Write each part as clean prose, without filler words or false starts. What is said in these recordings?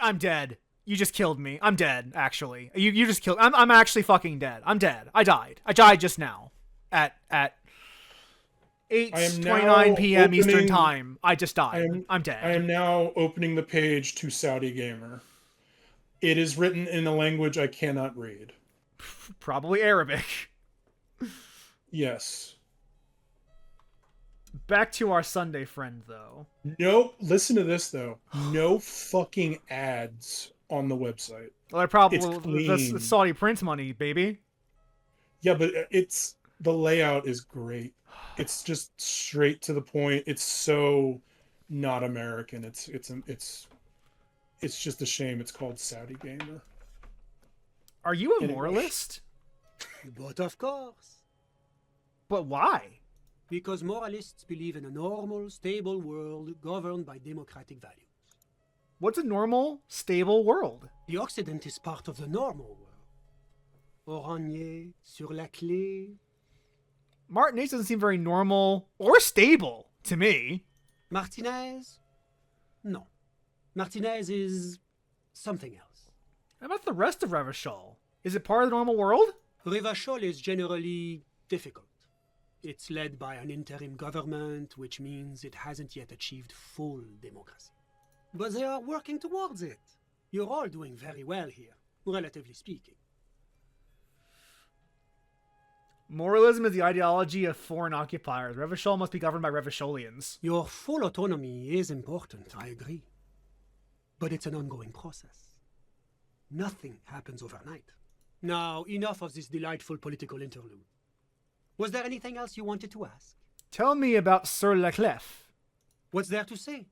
I'm dead. You just killed me. I'm dead, actually. You just killed... I'm actually fucking dead. I'm dead. I died. I died just now. At 8:29 p.m. Eastern Time. I just died. I'm dead. I am now opening the page to Saudi Gamer. It is written in a language I cannot read. Probably Arabic. Yes. Back to our Sunday friend, though. No, listen to this, though. No fucking ads on the website. Well, that's Saudi print money, baby. Yeah, but the layout is great. It's just straight to the point. It's so not American. It's just a shame it's called Saudi Gamer. Are you a moralist? But of course. But why? Because moralists believe in a normal, stable world governed by democratic values. What's a normal, stable world? The Occident is part of the normal world. Oranje, sur la clé. Martinez doesn't seem very normal or stable to me. Martinez? No. Martinez is something else. How about the rest of Revachol? Is it part of the normal world? Revachol is generally difficult. It's led by an interim government, which means it hasn't yet achieved full democracy. But they are working towards it. You're all doing very well here, relatively speaking. Moralism is the ideology of foreign occupiers. Revachol must be governed by Revacholians. Your full autonomy is important, I agree. But it's an ongoing process. Nothing happens overnight. Now, enough of this delightful political interlude. Was there anything else you wanted to ask? Tell me about Sur la Clef. What's there to say?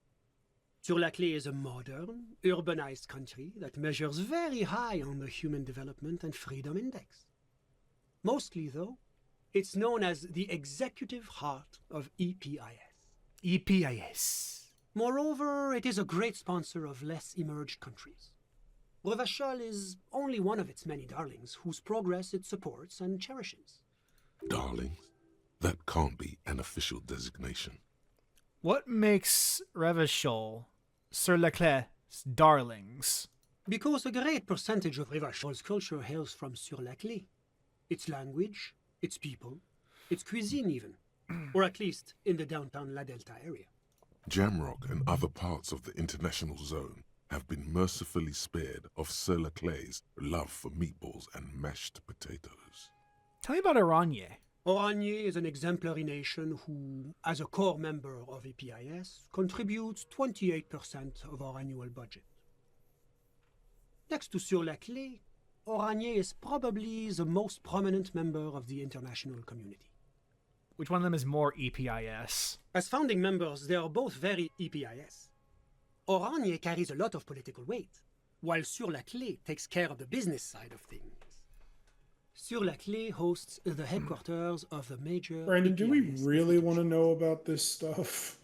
Sur la Clé is a modern, urbanized country that measures very high on the Human Development and Freedom Index. Mostly, though, it's known as the executive heart of EPIS. EPIS. Moreover, it is a great sponsor of less emerged countries. Revachol is only one of its many darlings whose progress it supports and cherishes. Darlings? That can't be an official designation. What makes Revachol, Sur la Clé's darlings? Because a great percentage of Revachol's culture hails from Sur la Clé. Its language, its people, its cuisine even. Or at least in the downtown La Delta area. Jamrock and other parts of the international zone have been mercifully spared of Sur la Clé's love for meatballs and mashed potatoes. Tell me about Oranje. Oranje is an exemplary nation who, as a core member of EPIS, contributes 28% of our annual budget. Next to Sur la Clé, Oranje is probably the most prominent member of the international community. Which one of them is more EPIS? As founding members, they are both very EPIS. Oranje carries a lot of political weight, while Sur la Clé takes care of the business side of things. Sur la Clé hosts the headquarters of the major... Brandon, do we really want to know about this stuff?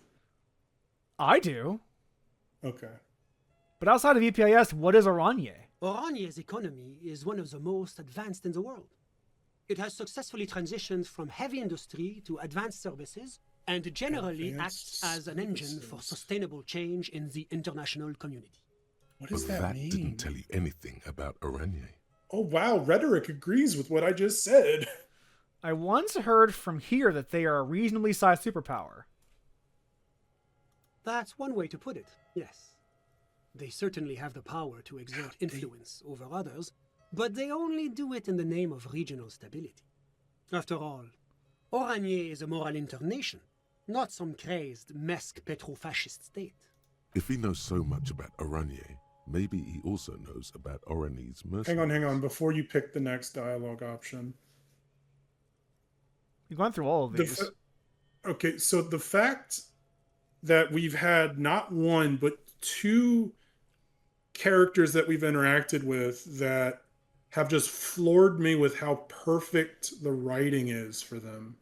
I do. Okay. But outside of EPIS, what is Oranje? Oranje's economy is one of the most advanced in the world. It has successfully transitioned from heavy industry to advanced services and generally acts as an engine for sustainable change in the international community. What does But that mean? didn't tell you anything about Oranje. Oh wow, rhetoric agrees with what I just said. I once heard from here that they are a reasonably sized superpower. That's one way to put it, yes. They certainly have the power to exert influence over others, but they only do it in the name of regional stability. After all, Oranje is a moral internation, not some crazed Mesk petro-fascist state. If he knows so much about Oranje, maybe he also knows about Oranje's mercenaries. Hang on, before you pick the next dialogue option. You've gone through all of these. Okay, so the fact that we've had not one, but two characters that we've interacted with that have just floored me with how perfect the writing is for them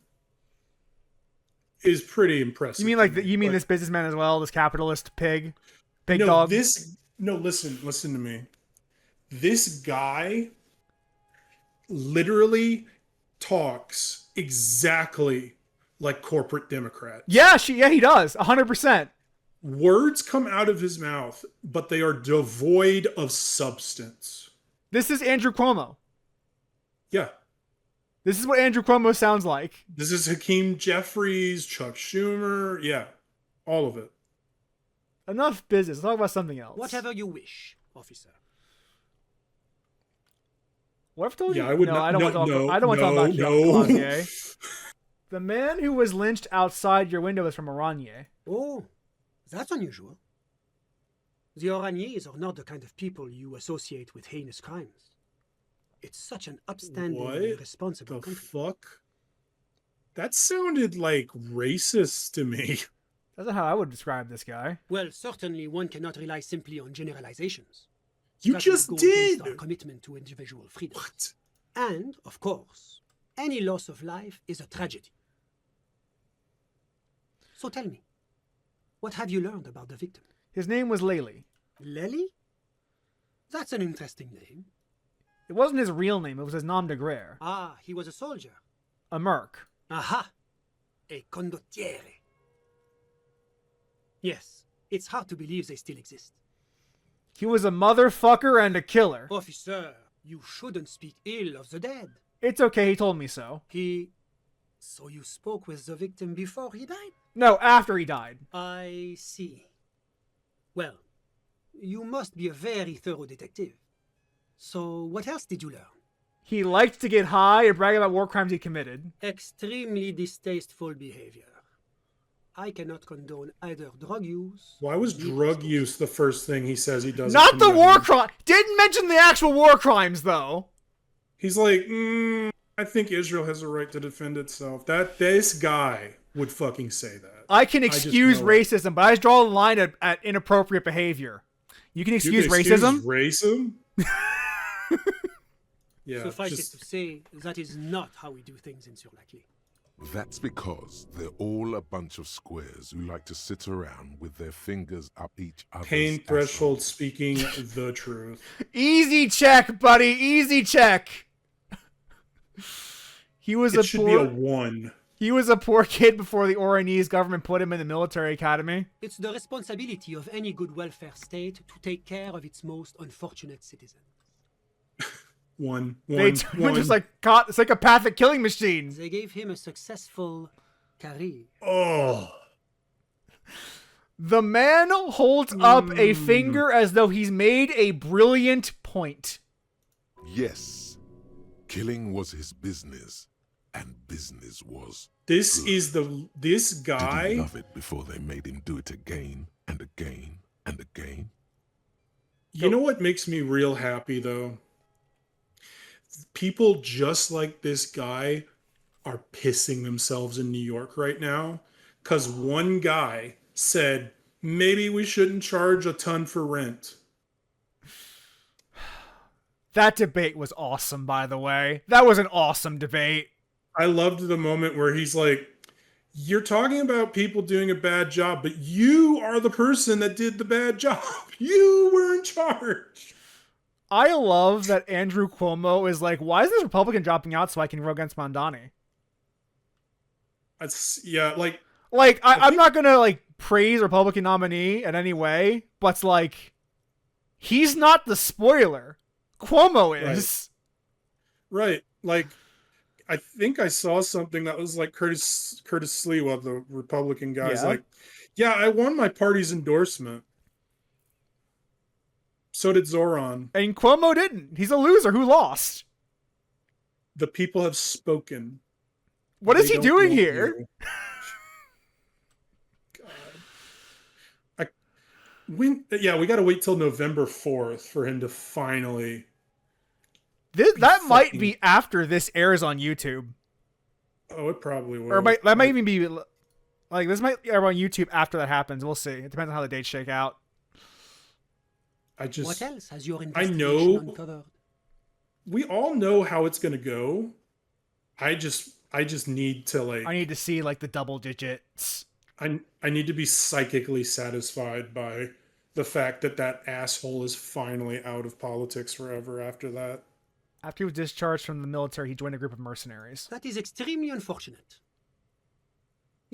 is pretty impressive. You mean like this businessman as well, this capitalist pig no, dog? Listen to me. This guy literally talks exactly like corporate Democrats. Yeah, he does. 100%. Words come out of his mouth, but they are devoid of substance. This is Andrew Cuomo. Yeah. This is what Andrew Cuomo sounds like. This is Hakeem Jeffries, Chuck Schumer. Yeah. All of it. Enough business. Let's talk about something else. Whatever you wish, officer. What if I told you? I would no, not. I don't want to talk. I don't want to talk about Cloutier. The man who was lynched outside your window is from Oranje. Oh, that's unusual. The Oraniers are not the kind of people you associate with heinous crimes. It's such an upstanding and responsible The country. fuck? That sounded like racist to me. That's not how I would describe this guy. Well, certainly one cannot rely simply on generalizations. You That would just go did. against our commitment to individual freedom. What? And, of course, any loss of life is a tragedy. So tell me, what have you learned about the victim? His name was Lely. Lely? That's an interesting name. It wasn't his real name. It was his nom de guerre. Ah, he was a soldier. A merc. Aha! A condottiere. Yes, it's hard to believe they still exist. He was a motherfucker and a killer. Officer, you shouldn't speak ill of the dead. It's okay. He told me so. So you spoke with the victim before he died? No, after he died. I see. Well, you must be a very thorough detective. So what else did you learn? He liked to get high and brag about war crimes he committed. Extremely distasteful behavior. I cannot condone either drug use. Why was or drug use the first thing he says he does? Not the war crime. Didn't mention the actual war crimes though. He's like, I think Israel has a right to defend itself. This guy would fucking say that. I can just excuse know it. racism, but I just draw the line at inappropriate behavior. You can excuse racism. Racism? Yeah. Suffice it to say, that is not how we do things in Sur-la-Clé. That's because they're all a bunch of squares who like to sit around with their fingers up each other's Pain threshold assholes. speaking the truth. Easy check, buddy. Easy check. He was It should be a 1. He was a poor kid before the Oranese government put him in the military academy. It's the responsibility of any good welfare state to take care of its most unfortunate citizens. One. They were just like psychopathic killing machines. They gave him a successful career. Oh. The man holds up a finger as though he's made a brilliant point. Yes, killing was his business, and business was. This good. this Did guy. he love it before they made him do it again and again and again? You know what makes me real happy though? People just like this guy are pissing themselves in New York right now because one guy said maybe we shouldn't charge a ton for rent. That debate was awesome, by the way. That was an awesome debate. I loved the moment where he's like, you're talking about people doing a bad job, but you are the person that did the bad job. You were in charge. I love that Andrew Cuomo is like, why is this Republican dropping out so I can vote against Mondani? I'm not gonna like praise Republican nominee in any way, but it's like he's not the spoiler. Cuomo is. Right. Like, I think I saw something that was like Curtis Sliwa, the Republican guy's like, yeah, I won my party's endorsement. So did Zoran. And Cuomo didn't. He's a loser who lost. The people have spoken. What is he doing want here? you. God. We got to wait till November 4th for him to finally. That might be after this airs on YouTube. Oh, it probably will. Or that might even be like this might air on YouTube after that happens. We'll see. It depends on how the dates shake out. What else has your I investigation know. uncovered? We all know how it's gonna go. I just need to I need to see like the double digits. I need to be psychically satisfied by the fact that asshole is finally out of politics forever after that. After he was discharged from the military, he joined a group of mercenaries. That is extremely unfortunate.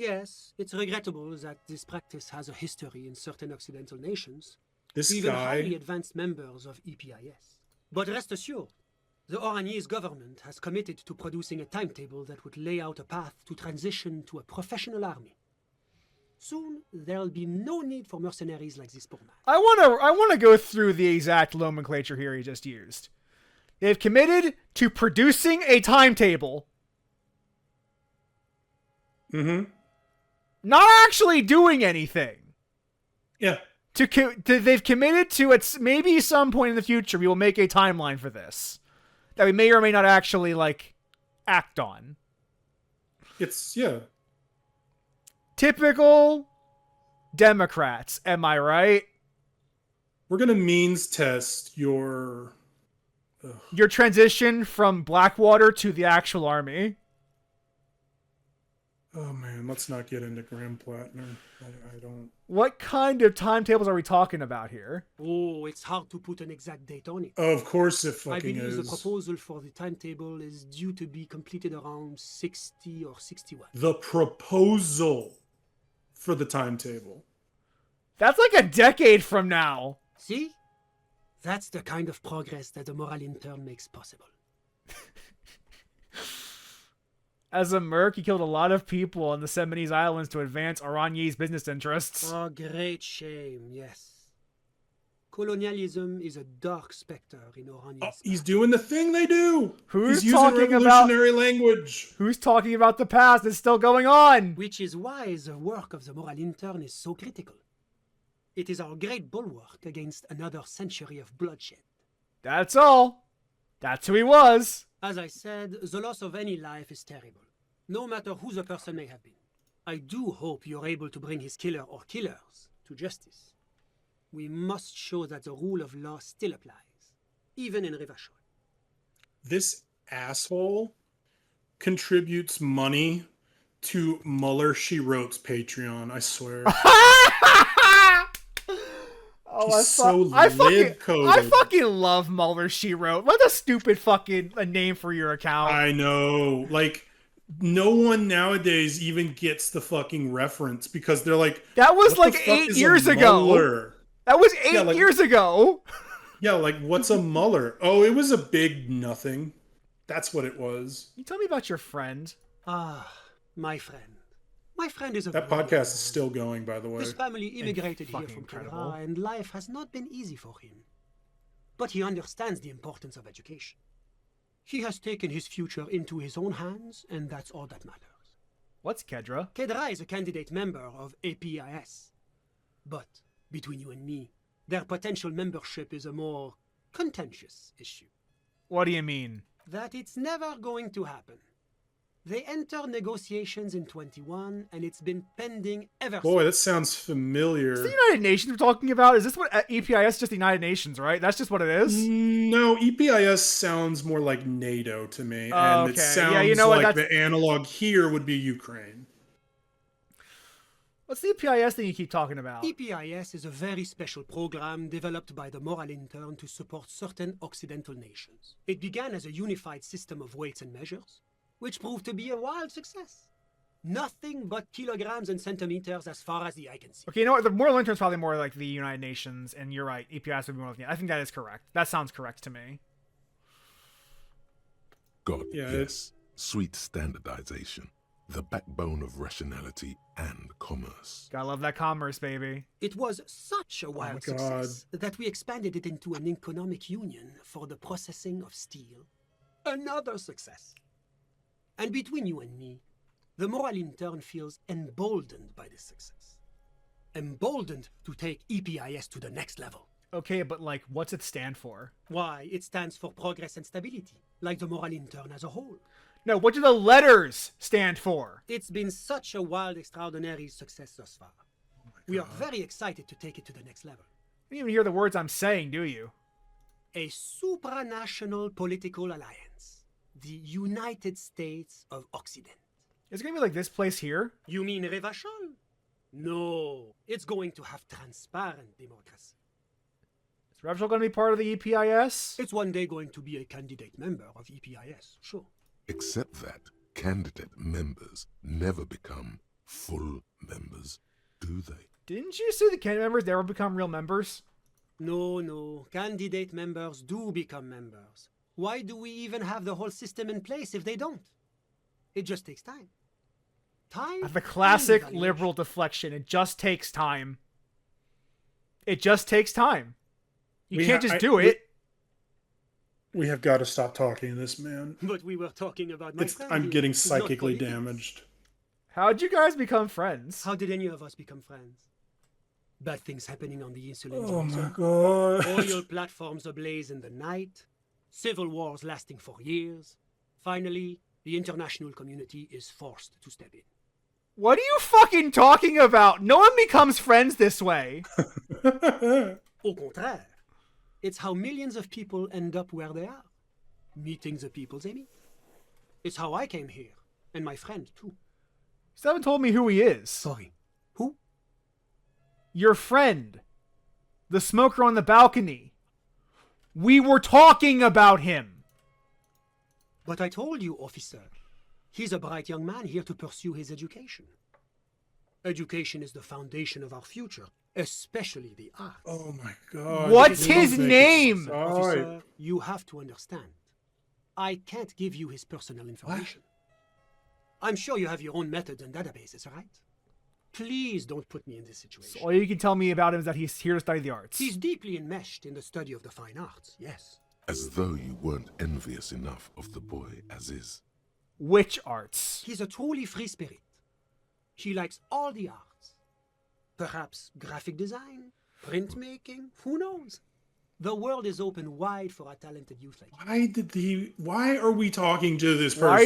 Yes, it's regrettable that this practice has a history in certain Occidental nations, This even highly guy, advanced members of EPIS. But rest assured, the Oraniers government has committed to producing a timetable that would lay out a path to transition to a professional army. Soon, there'll be no need for mercenaries like this poor man. I wanna go through the exact nomenclature here he just used. They've committed to producing a timetable. mm-hmm, Not actually doing anything. yeah, They've committed to at maybe some point in the future we will make a timeline for this that we may or may not actually like act on. yeah. Typical Democrats, am I right? We're gonna means test your. Your transition from Blackwater to the actual army. Oh man, let's not get into Graham Plattner. I don't. What kind of timetables are we talking about here? Oh, it's hard to put an exact date on it. Of course, it I fucking believe the is. proposal for the timetable is due to be completed around 60 or 61. The proposal for the timetable. That's like a decade from now. See? That's the kind of progress that the moral intern makes possible. As a merc, he killed a lot of people on the Seminoles Islands to advance Oranye's business interests. Oh, great shame, yes. Colonialism is a dark specter in Oranye's Oh, he's doing the thing they do. Who's He's using talking about- revolutionary language. Who's talking about the past? It's still going on. Which is why the work of the moral intern is so critical. It is our great bulwark against another century of bloodshed. That's all. That's who he was. As I said, the loss of any life is terrible, no matter who the person may have been. I do hope you're able to bring his killer or killers to justice. We must show that the rule of law still applies, even in Rivachol. This asshole contributes money to Muller She Wrote's Patreon. I swear. Oh, He's so lib-coded. I fucking love Mulder, She Wrote. What a stupid fucking name for your account. I know. Like, no one nowadays even gets the fucking reference because they're like, That was what like the fuck 8 is a years ago. Mueller? That was 8 Yeah, like- years ago. Yeah, like, what's a Mueller? Oh, it was a big nothing. That's what it was. Can you tell me about your friend? Ah, my friend. My friend is a That very podcast is good still going, by the way. His family immigrated here fucking from incredible. Canada, and life has not been easy for him. But he understands the importance of education. He has taken his future into his own hands, and that's all that matters. What's Kedra? Kedra is a candidate member of APIS. But, between you and me, their potential membership is a more contentious issue. What do you mean? That it's never going to happen. They enter negotiations in 21, and it's been pending ever Boy, since. that sounds familiar. Is the United Nations we're talking about? Is this what EPIS is just the United Nations, right? That's just what it is? No, EPIS sounds more like NATO to me. Oh, And okay. it sounds Yeah, you know what, like that's- the analog here would be Ukraine. What's the EPIS thing you keep talking about? EPIS is a very special program developed by the Moral Intern to support certain Occidental nations. It began as a unified system of weights and measures, which proved to be a wild success. Nothing but kilograms and centimeters as far as the eye can see. Okay, you know what? The moral intern is probably more like the United Nations, and you're right. EPIS would be more like I think that is correct. That sounds correct to me. God, Yeah, yes. Sweet standardization, the backbone of rationality and commerce. Gotta love that commerce, baby. It was such a wild God. success that we expanded it into an economic union for the processing of steel. Another success. And between you and me, the Moral Intern feels emboldened by this success. Emboldened to take EPIS to the next level. Okay, but like, what's it stand for? Why? It stands for progress and stability, like the Moral Intern as a whole. No, what do the letters stand for? It's been such a wild, extraordinary success thus far. We are very excited to take it to the next level. You don't even hear the words I'm saying, do you? A supranational political alliance. The United States of Occident. It's gonna be like this place here. You mean Rivachol? No, it's going to have transparent democracy. Is Revachol gonna be part of the EPIS? It's one day going to be a candidate member of EPIS, sure. Except that candidate members never become full members, do they? Didn't you say the candidate members never become real members? No. Candidate members do become members. Why do we even have the whole system in place if they don't? It just takes time. Time. The classic and liberal deflection. It just takes time. It just takes time. You can't just do it. We have got to stop talking to this man. But we were talking about my friend. I'm here. getting It's not psychically politics. damaged. How'd you guys become friends? How did any of us become friends? Bad things happening on the insular. Oh my god. Oil platforms ablaze in the night. Civil wars lasting for years. Finally, the international community is forced to step in. What are you fucking talking about? No one becomes friends this way. Au contraire, it's how millions of people end up where they are, meeting the people they meet. It's how I came here, and my friend too. You still haven't told me who he is. Sorry, who? Your friend. The smoker on the balcony. We were talking about him. But I told you, officer. He's a bright young man here to pursue his education. Education is the foundation of our future, especially the arts. Oh my god. What's Please his make it name? stop. Officer, you have to understand. I can't give you his personal information. I'm sure you have your own methods and databases, right? Please don't put me in this situation. All you can tell me about him is that he's here to study the arts. He's deeply enmeshed in the study of the fine arts, yes. As though you weren't envious enough of the boy as is. Which arts? He's a truly free spirit. He likes all the arts. Perhaps graphic design, printmaking, who knows? The world is open wide for a talented youth like you. Why are we talking to this person? Why are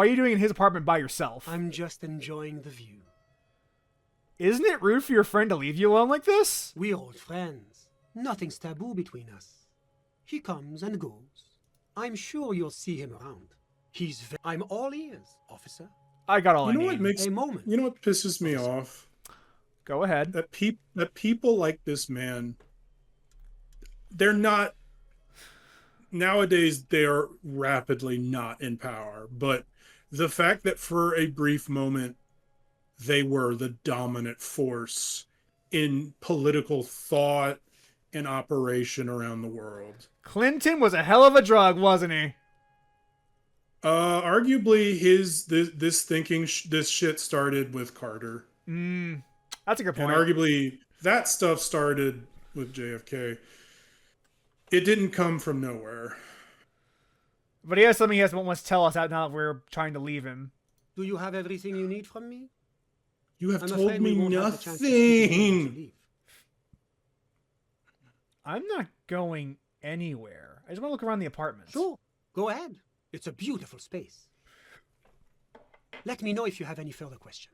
you doing in his apartment by yourself? I'm just enjoying the view. Isn't it rude for your friend to leave you alone like this? We're old friends. Nothing's taboo between us. He comes and goes. I'm sure you'll see him around. I'm all ears, officer. I got all I You know need. what makes A moment. You know what pisses me off? Go ahead. That people like this man, they're not nowadays, they're rapidly not in power, but the fact that for a brief moment they were the dominant force in political thought and operation around the world. Clinton was a hell of a drug, wasn't he? Arguably this shit started with Carter. That's a good point. And arguably that stuff started with JFK. It didn't come from nowhere. But he has something he wants to tell us out now that we're trying to leave him. Do you have everything you need from me? You have I'm told afraid we me won't have the chance to speak before you nothing. leave. I'm not going anywhere. I just want to look around the apartment. Sure, go ahead. It's a beautiful space. Let me know if you have any further questions.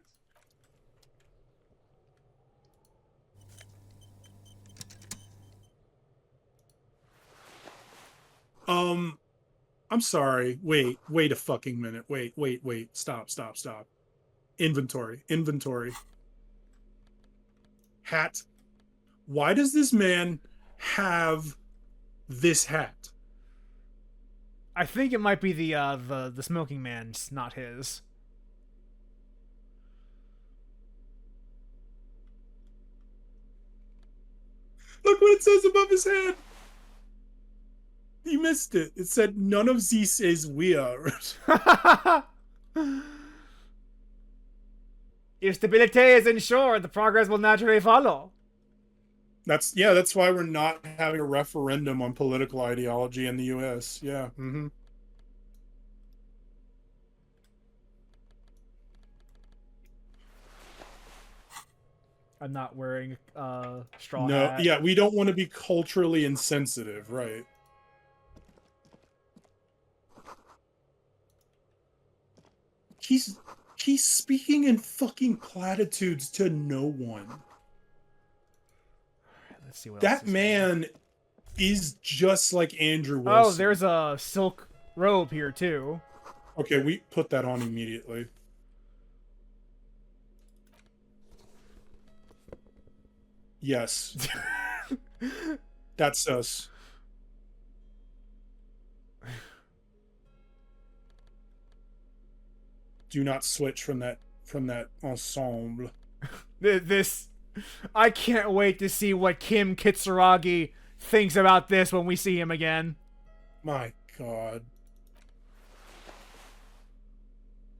I'm sorry. Wait a fucking minute. Wait. Stop. Inventory. Hat. Why does this man have this hat? I think it might be the smoking man's, not his. Look what it says above his head. You missed it. It said none of this is weird. If stability is ensured, the progress will naturally follow. That's why we're not having a referendum on political ideology in the US. Yeah. Mm-hmm. I'm not wearing a straw No, hat. yeah, we don't want to be culturally insensitive, right? He's speaking in fucking platitudes to no one. Let's see what else That is here. man is just like Andrew Wilson. Oh, there's a silk robe here too. Okay, we put that on immediately. Yes. That's us. Do not switch from from that ensemble. This, I can't wait to see what Kim Kitsuragi thinks about this when we see him again. My God.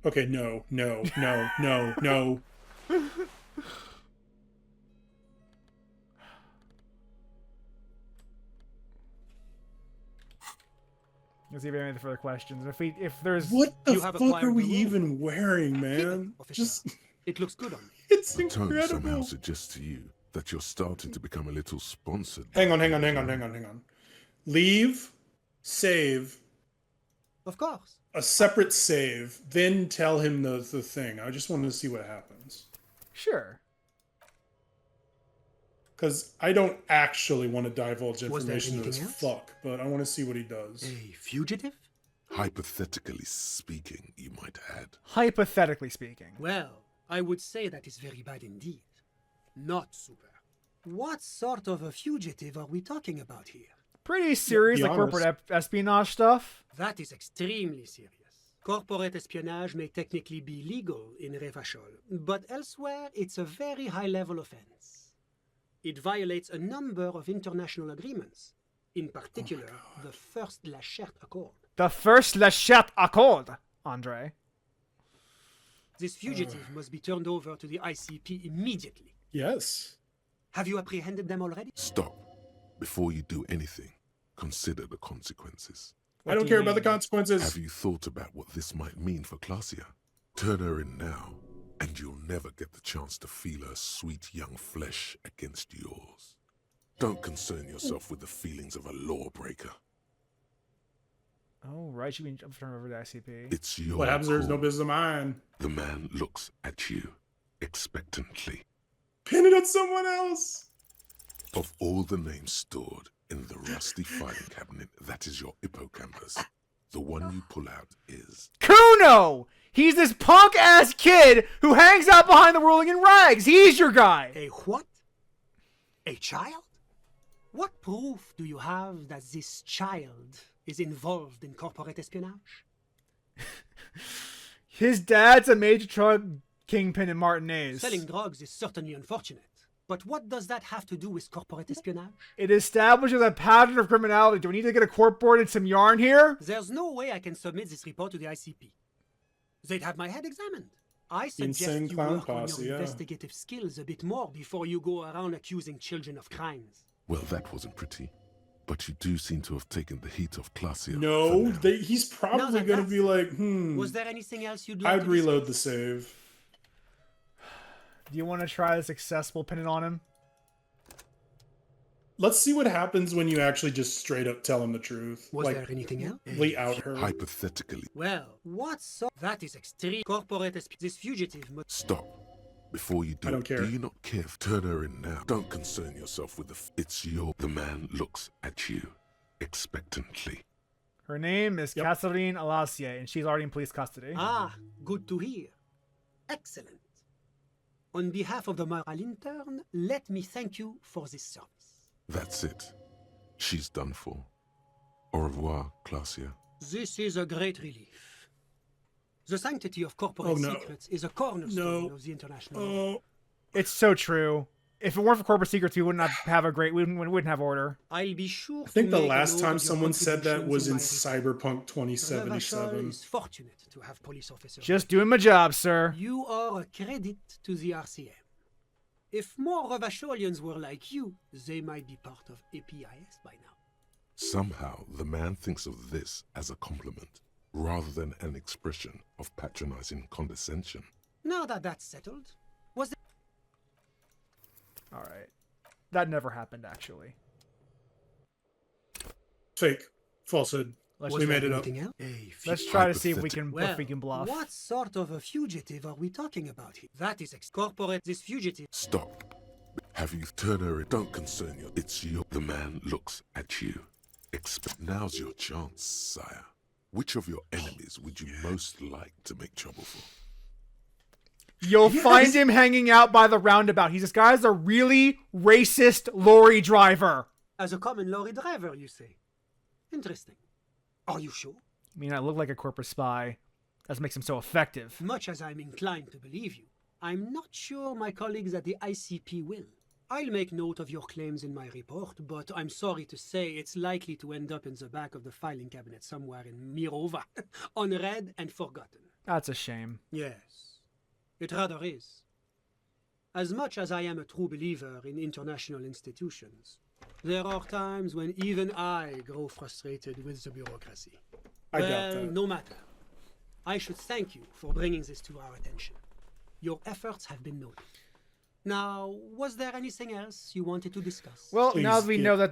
Okay, no. Let's see if we have any further questions. If there's What the You have fuck are acquired we the room. even wearing, Keep it, man? officer. Just, It looks good on me. it's The tone somehow incredible. suggests to you that you're starting to become a little sponsored. Hang on. Leave, save, Of course. a separate save, then tell him the thing. I just wanted to see what happens. sure. Because I don't actually want to divulge Was there information to this anything else? fuck, but I want to see what he does. A fugitive? Hypothetically speaking, you might add. Hypothetically speaking. Well, I would say that is very bad indeed. Not super. What sort of a fugitive are we talking about here? Pretty serious, Be like honest. corporate espionage stuff. That is extremely serious. Corporate espionage may technically be legal in Revachol, but elsewhere it's a very high-level offense. It violates a number of international agreements, in particular the First Lachette Accord. The first Lachette Accord, Andre. This fugitive must be turned over to the ICP immediately. Yes. Have you apprehended them already? Stop. Before you do anything, consider the consequences. I don't do care you about the mean? consequences. Have you thought about what this might mean for Clausia? Turn her in now, and you'll never get the chance to feel her sweet young flesh against yours. Don't concern yourself with the feelings of a lawbreaker. Oh, right. Should be turned over to ICP. It's your What happens there is no call. business of mine. The man looks at you expectantly. Pin it on someone else. Of all the names stored in the rusty filing cabinet that is your hippocampus, the one you pull out is... Kuno! He's this punk-ass kid who hangs out behind the ruling in rags. He's your guy. A what? A child? What proof do you have that this child is involved in corporate espionage? His dad's a major drug kingpin in Martinez. Selling drugs is certainly unfortunate, but what does that have to do with corporate espionage? It establishes a pattern of criminality. Do we need to get a court board and some yarn here? There's no way I can submit this report to the ICP. They'd have my head examined. I suggest Insane you clown work on posse, your yeah. investigative skills a bit more before you go around accusing children of crimes. Well, that wasn't pretty. But you do seem to have taken the heat off Clausia. No, for now. he's probably Now that going to that's- be like, Was there anything else you'd like I'd to reload the discuss? save. Do you want to try this accessible pinning on him? Let's see what happens when you actually just straight up tell him the truth. Was like, there anything else? lay out her. Hypothetically, Well, what so? That is extreme. Corporate this fugitive must... stop. Before you do, I don't care. do you not care? Turn her in now. Don't concern yourself with it's your... The man looks at you expectantly. Her name is Yep. Catherine Alassier, and she's already in police custody. Ah, good to hear. Excellent. On behalf of the moral intern, let me thank you for this service. That's it. She's done for. Au revoir, Clausia. This is a great relief. The sanctity of corporate Oh, no. secrets is a cornerstone No. of the international order. Oh, It's so true. If it weren't for corporate secrets, we would not have a great. We wouldn't have order. I'll be sure I think to the make last note time of your someone said that was in contributions my Cyberpunk report. 2077. Revachol is fortunate to have police officers. Just doing my job, sir. You are a credit to the RCM. If more Revacholians were like you, they might be part of APIS by now. Somehow, the man thinks of this as a compliment, rather than an expression of patronizing condescension. Now that that's settled, was there... All right. That never happened, actually. Fake. Falsehood. Let's, We made it up. anything else? let's try to see if we Hypothetical. can Well, if we can bluff. what sort of a fugitive are we talking about here? That is corporate. This fugitive. Stop. Have you turned her in? Don't concern you. It's your... The man looks at you. Now's your chance, sire. Which of your enemies would you most like to make trouble for? You'll find him hanging out by the roundabout. He's this guy's a really racist lorry driver. As a common lorry driver, you say? Interesting. Are you sure? I mean, I look like a corporate spy. That makes him so effective. Much as I'm inclined to believe you, I'm not sure my colleagues at the ICP will. I'll make note of your claims in my report, but I'm sorry to say it's likely to end up in the back of the filing cabinet somewhere in Mirova, unread and forgotten. That's a shame. Yes, it rather is. As much as I am a true believer in international institutions, there are times when even I grow frustrated with the bureaucracy. I doubt Well, that. no matter. I should thank you for bringing this to our attention. Your efforts have been noted. Now, was there anything else you wanted to discuss? Well, Please, now that we yeah. know that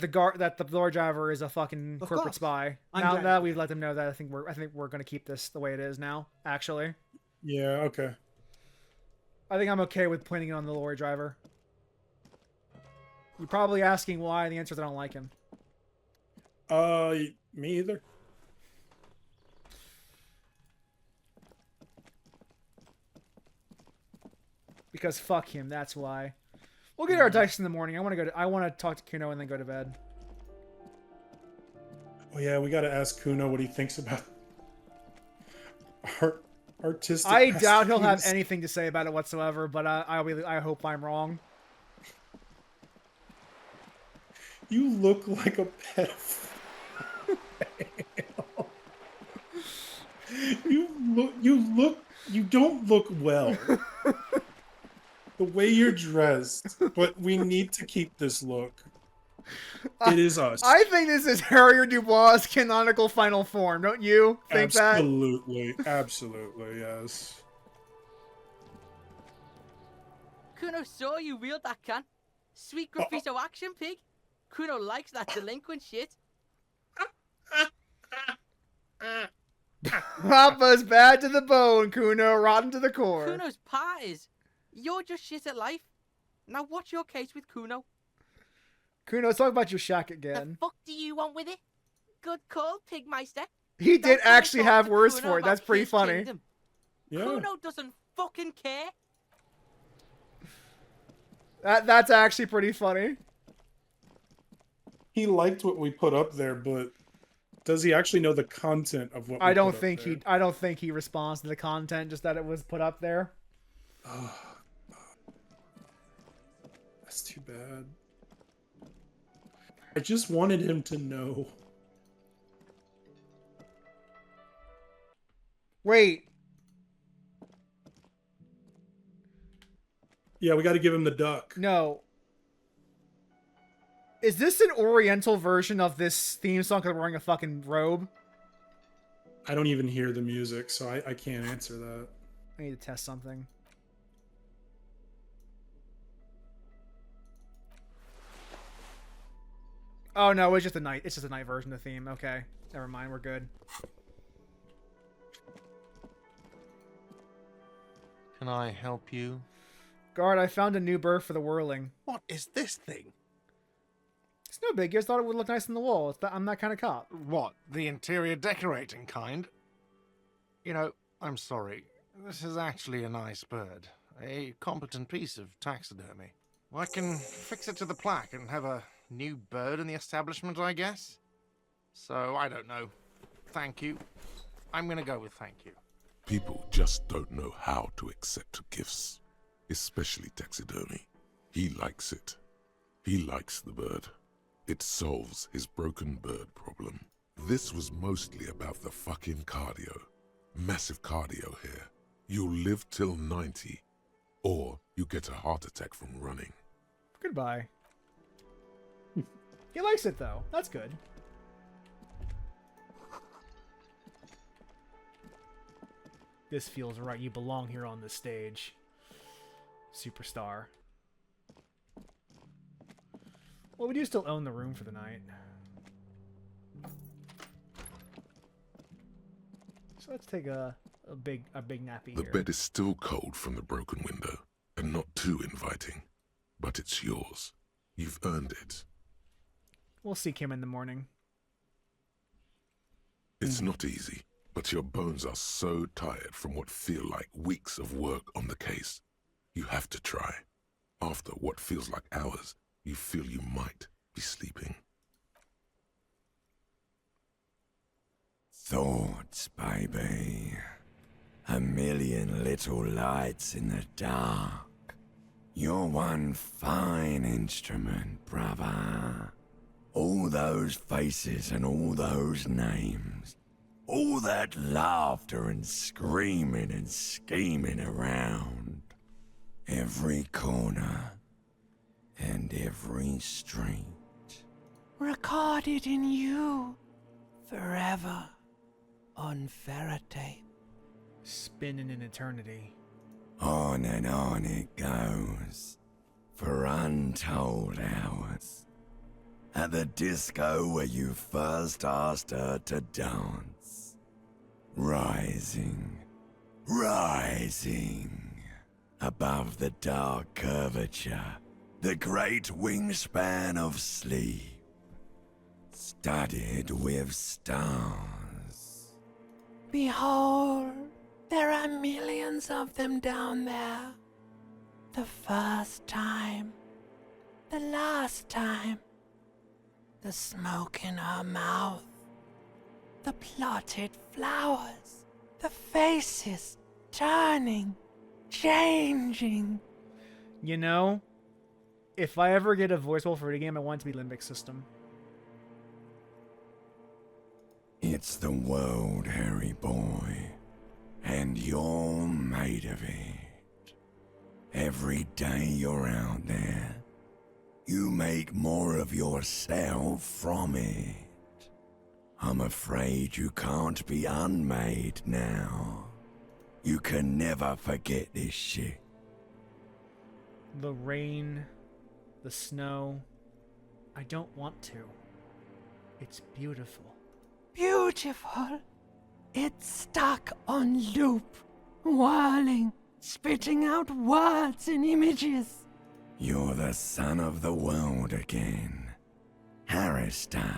the lorry driver is a fucking Of corporate course. spy, I'm now glad. that we've let them know that, I think we're gonna keep this the way it is now. Actually, Yeah, okay. I think I'm okay with pointing it on the lorry driver. You're probably asking why. The answer is I don't like him. Me either. Because fuck him. That's why. We'll get our dice in the morning. I want to talk to Kuno and then go to bed. Oh yeah, we got to ask Kuno what he thinks about artistic. I doubt he'll have masterpiece. anything to say about it whatsoever, but I hope I'm wrong. You look like a pedophile. You don't look well. The way you're dressed, but we need to keep this look. It is us. I think this is Harrier Dubois' canonical final form. Don't you think that? Absolutely, absolutely, yes. Kuno saw you wield that can. Sweet graffito action, pig. Kuno likes that delinquent shit. Papa's bad to the bone, Kuno, rotten to the core. Kuno's part is. You're just shit at life. Now what's your case with Kuno? Kuno, let's talk about your shack The again. fuck do you want with it? Good call, Pigmeister. He Don't did come and actually talk have to words Kuno for it. That's about pretty his funny. kingdom. Yeah. Kuno doesn't fucking care. That's actually pretty funny. He liked what we put up there, but does he actually know the content of what we I don't put up think there? I don't think he responds to the content, just that it was put up there. That's too bad. I just wanted him to know. Wait. Yeah, we got to give him the duck. No. Is this an oriental version of this theme song because we're wearing a fucking robe? I don't even hear the music, so I can't answer that. I need to test something. Oh no, it's just a night. It's just a night version of the theme. Okay, never mind. We're good. Can I help you? Guard, I found a new berth for the whirling. What is this thing? It's no big. I just thought it would look nice on the wall. I'm that kind of cop. What, the interior decorating kind? You know, I'm sorry. This is actually a nice bird. A competent piece of taxidermy. I can fix it to the plaque and have a new bird in the establishment, I guess. So, I don't know. Thank you. I'm gonna go with thank you. People just don't know how to accept gifts, especially taxidermy. He likes it. He likes the bird. It solves his broken bird problem. This was mostly about the fucking cardio. Massive cardio here. You'll live till 90, or you get a heart attack from running. Goodbye. He likes it though. That's good. This feels right. You belong here on the stage. Superstar. Well, we do still own the room for the night. So let's take a big nappy The here. bed is still cold from the broken window, and not too inviting. But it's yours. You've earned it. We'll see Kim in the morning. It's not easy, but your bones are so tired from what feel like weeks of work on the case. You have to try. After what feels like hours, you feel you might be sleeping. Thoughts, baby. A million little lights in the dark. You're one fine instrument, brother. All those faces and all those names. All that laughter and screaming and scheming around. Every corner and every street. Recorded in you forever on ferrotape. Spinning in eternity. On and on it goes for untold hours. At the disco where you first asked her to dance. Rising, rising above the dark curvature, the great wingspan of sleep, studded with stars. Behold, there are millions of them down there. The first time, the last time. The smoke in her mouth, the plotted flowers, the faces turning, changing. You know, if I ever get a voice role for a game, I want it to be Limbic System. It's the world, Harry boy, and you're made of it. Every day you're out there, you make more of yourself from it. I'm afraid you can't be unmade now. You can never forget this shit. The rain, the snow. I don't want to. It's beautiful. Beautiful. It's stuck on loop, whirling, spitting out words and images. You're the son of the world again. Harrister,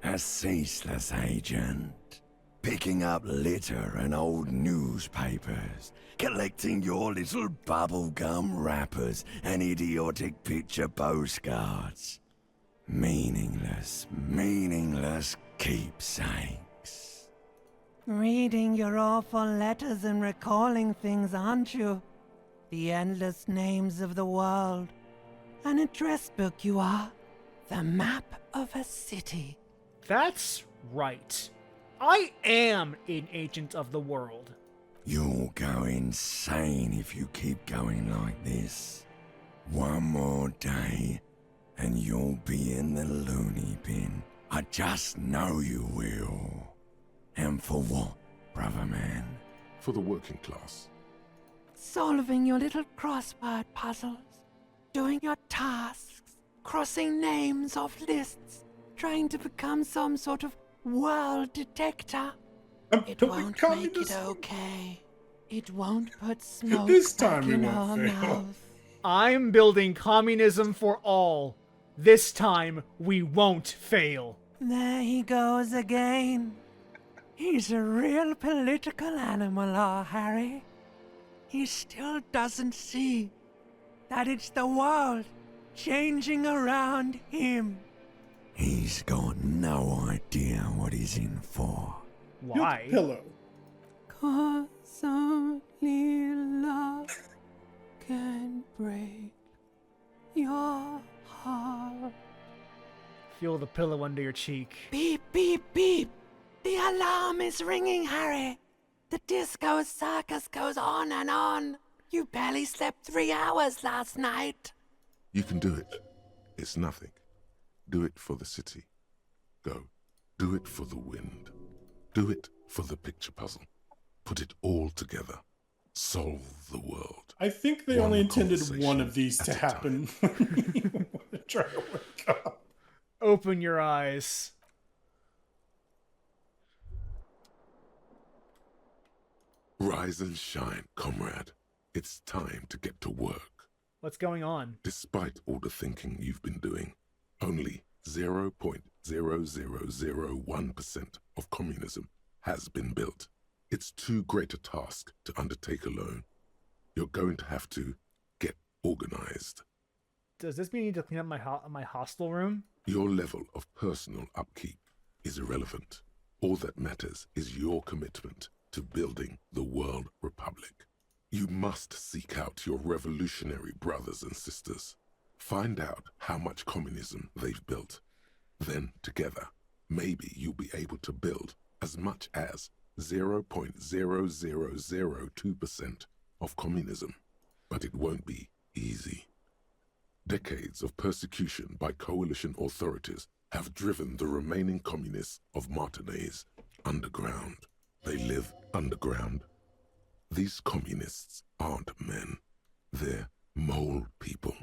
a ceaseless agent, picking up litter and old newspapers, collecting your little bubblegum wrappers and idiotic picture postcards. Meaningless, meaningless keepsakes. Reading your awful letters and recalling things, aren't you? The endless names of the world. An address book you are. The map of a city. That's right. I am an agent of the world. You'll go insane if you keep going like this. One more day, and you'll be in the loony bin. I just know you will. And for what, brother man? For the working class. Solving your little crossword puzzles, doing your tasks, crossing names off lists, trying to become some sort of world detector. It won't make it okay. It won't put smoke This time back we in won't her fail. mouth. I'm building communism for all. This time, we won't fail. There he goes again. He's a real political animal, our Harry. He still doesn't see that it's the world changing around him. He's got no idea what he's in for. Why? Pillow. 'Cause only love can break your heart. Feel the pillow under your cheek. Beep, beep, beep. The alarm is ringing, Harry. The disco circus goes on and on. You barely slept 3 hours last night. You can do it. It's nothing. Do it for the city. Go. Do it for the wind. Do it for the picture puzzle. Put it all together. Solve the world. I think they One only intended conversation one of these at to a happen when you want to try to wake up. Open your eyes. Rise and shine, comrade. It's time to get to work. What's going on? Despite all the thinking you've been doing, only 0.0001% of communism has been built. It's too great a task to undertake alone. You're going to have to get organized. Does this mean you need to clean up my hostel room? Your level of personal upkeep is irrelevant. All that matters is your commitment to building the World Republic. You must seek out your revolutionary brothers and sisters. Find out how much communism they've built. Then, together, maybe you'll be able to build as much as 0.0002% of communism. But it won't be easy. Decades of persecution by coalition authorities have driven the remaining communists of Martinaise underground. They live underground. These communists aren't men. They're mole people.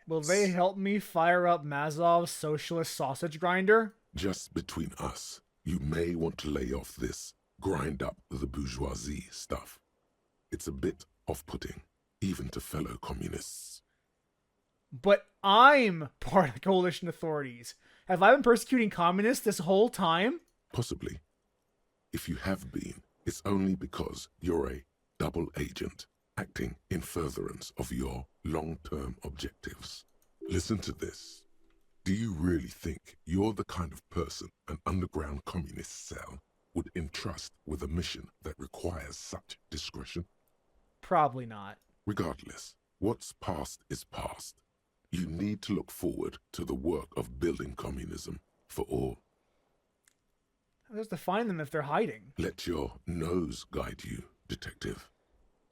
Will they help me fire up Mazov's socialist sausage grinder? Just between us, you may want to lay off this grind up the bourgeoisie stuff. It's a bit off-putting, even to fellow communists. But I'm part of the coalition authorities. Have I been persecuting communists this whole time? Possibly. If you have been, it's only because you're a double agent acting in furtherance of your long-term objectives. Listen to this. Do you really think you're the kind of person an underground communist cell would entrust with a mission that requires such discretion? Probably not. Regardless, what's past is past. You need to look forward to the work of building communism for all. How does to find them if they're hiding? Let your nose guide you, detective.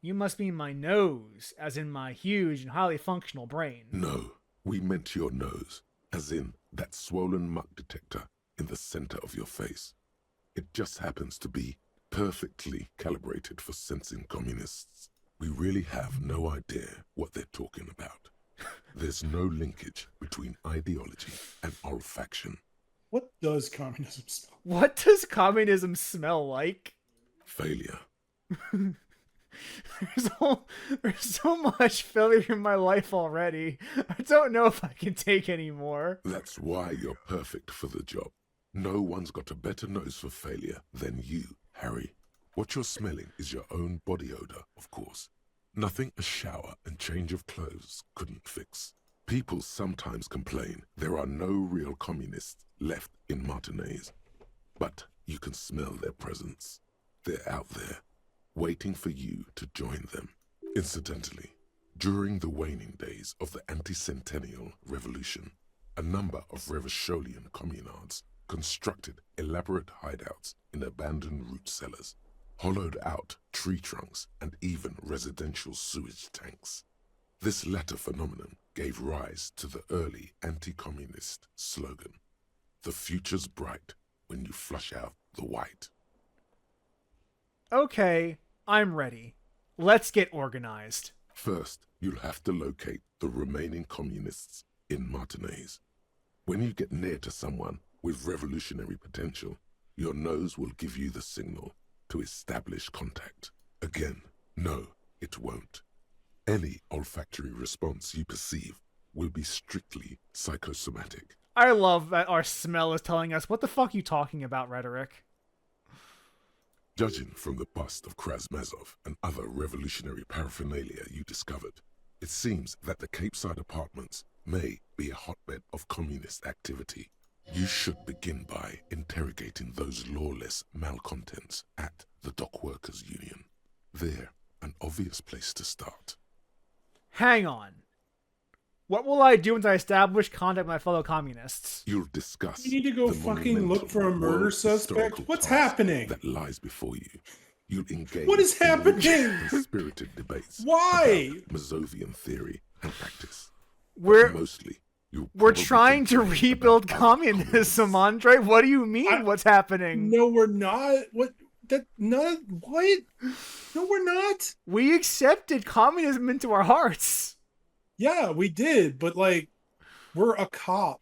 You must mean my nose, as in my huge and highly functional brain. No, we meant your nose, as in that swollen muck detector in the center of your face. It just happens to be perfectly calibrated for sensing communists. We really have no idea what they're talking about. There's no linkage between ideology and olfaction. What does communism smell? What does communism smell like? Failure. There's so much failure in my life already. I don't know if I can take any more. That's why you're perfect for the job. No one's got a better nose for failure than you, Harry. What you're smelling is your own body odor, of course. Nothing a shower and change of clothes couldn't fix. People sometimes complain there are no real communists left in Martinaise. But you can smell their presence. They're out there, waiting for you to join them. Incidentally, during the waning days of the anti-centennial revolution, a number of Revacholian communards constructed elaborate hideouts in abandoned root cellars, hollowed out tree trunks, and even residential sewage tanks. This latter phenomenon gave rise to the early anti-communist slogan, "The future's bright when you flush out the white." Okay, I'm ready. Let's get organized. First, you'll have to locate the remaining communists in Martinaise. When you get near to someone with revolutionary potential, your nose will give you the signal to establish contact. Again, no, it won't. Any olfactory response you perceive will be strictly psychosomatic. I love that our smell is telling us what the fuck you talking about, rhetoric. Judging from the bust of Krasmazov and other revolutionary paraphernalia you discovered, it seems that the Cape Side apartments may be a hotbed of communist activity. You should begin by interrogating those lawless malcontents at the Dock Workers Union. They're an obvious place to start. Hang on. What will I do once I establish contact with my fellow communists? You'll discuss. You need to go the fucking look for a monumental murder world suspect. historical What's task happening? that lies before you. You'll engage. What is in happening? rich and spirited debates. Why? About Mazovian theory and practice. We're Mostly, we're trying to rebuild communism, Andre. What do you mean? What's happening? No, we're not. What? That not what? No, we're not. We accepted communism into our hearts. Yeah, we did, but like, we're a cop.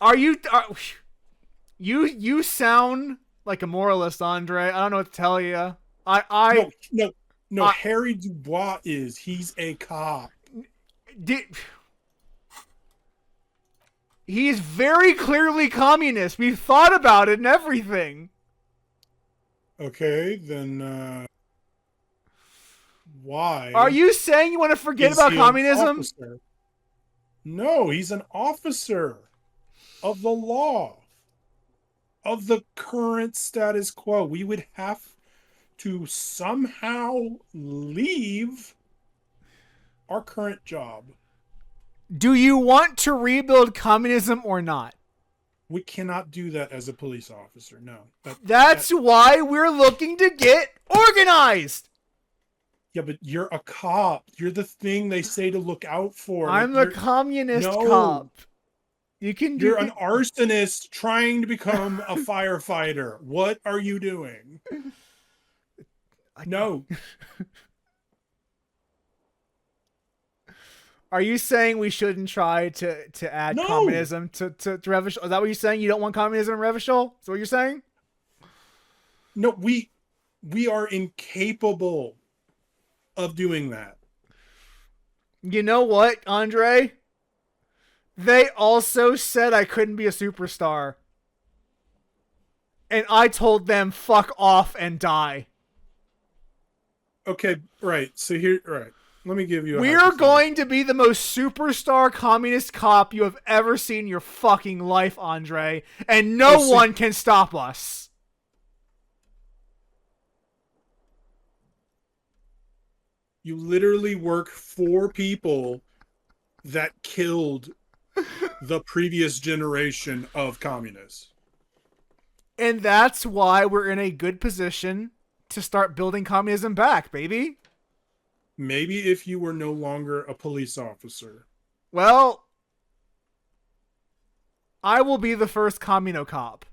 You sound like a moralist, Andre. I don't know what to tell you. No. Harry Dubois is. He's a cop. He is very clearly communist. We've thought about it and everything. Okay, then why? Are you saying you want to forget is about he an communism? officer? No, he's an officer of the law, of the current status quo. We would have to somehow leave our current job. Do you want to rebuild communism or not? We cannot do that as a police officer. No. That's why we're looking to get organized. Yeah, but you're a cop. You're the thing they say to look out for. I'm the communist cop. You're an arsonist trying to become a firefighter. What are you doing? No. Are you saying we shouldn't try to add communism to Revachol? Is that what you're saying? You don't want communism in Revachol? Is that what you're saying? No, we are incapable of doing that. You know what, Andre? They also said I couldn't be a superstar. And I told them fuck off and die. Okay, right. So here, right. Let me give you a We're going to be the most superstar communist cop you have ever seen in your fucking life, Andre. And no one can stop us. You literally work for people that killed the previous generation of communists. And that's why we're in a good position to start building communism back, baby. Maybe if you were no longer a police officer. Well, I will be the first communo cop.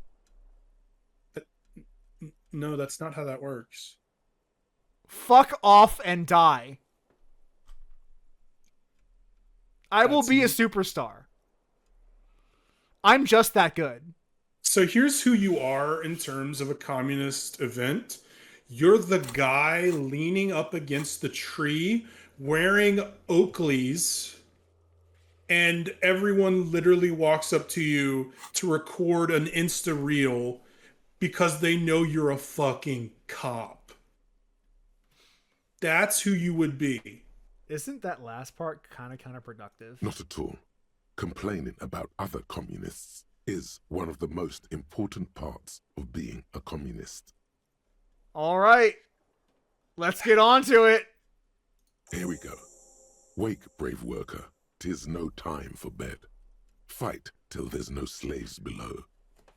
No, that's not how that works. Fuck off and die. I will be a superstar. I'm just that good. So here's who you are in terms of a communist event. You're the guy leaning up against the tree wearing Oakleys, and everyone literally walks up to you to record an Insta reel because they know you're a fucking cop. That's who you would be. Isn't that last part kind of counterproductive? Not at all. Complaining about other communists is one of the most important parts of being a communist. All right. Let's get on to it. Here we go. Wake, brave worker. 'Tis no time for bed. Fight till there's no slaves below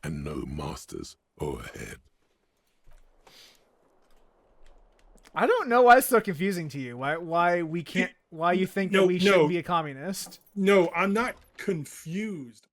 and no masters o'erhead. I don't know why it's so confusing to you. Why we can't? Why you think that we shouldn't be a communist? No, I'm not confused.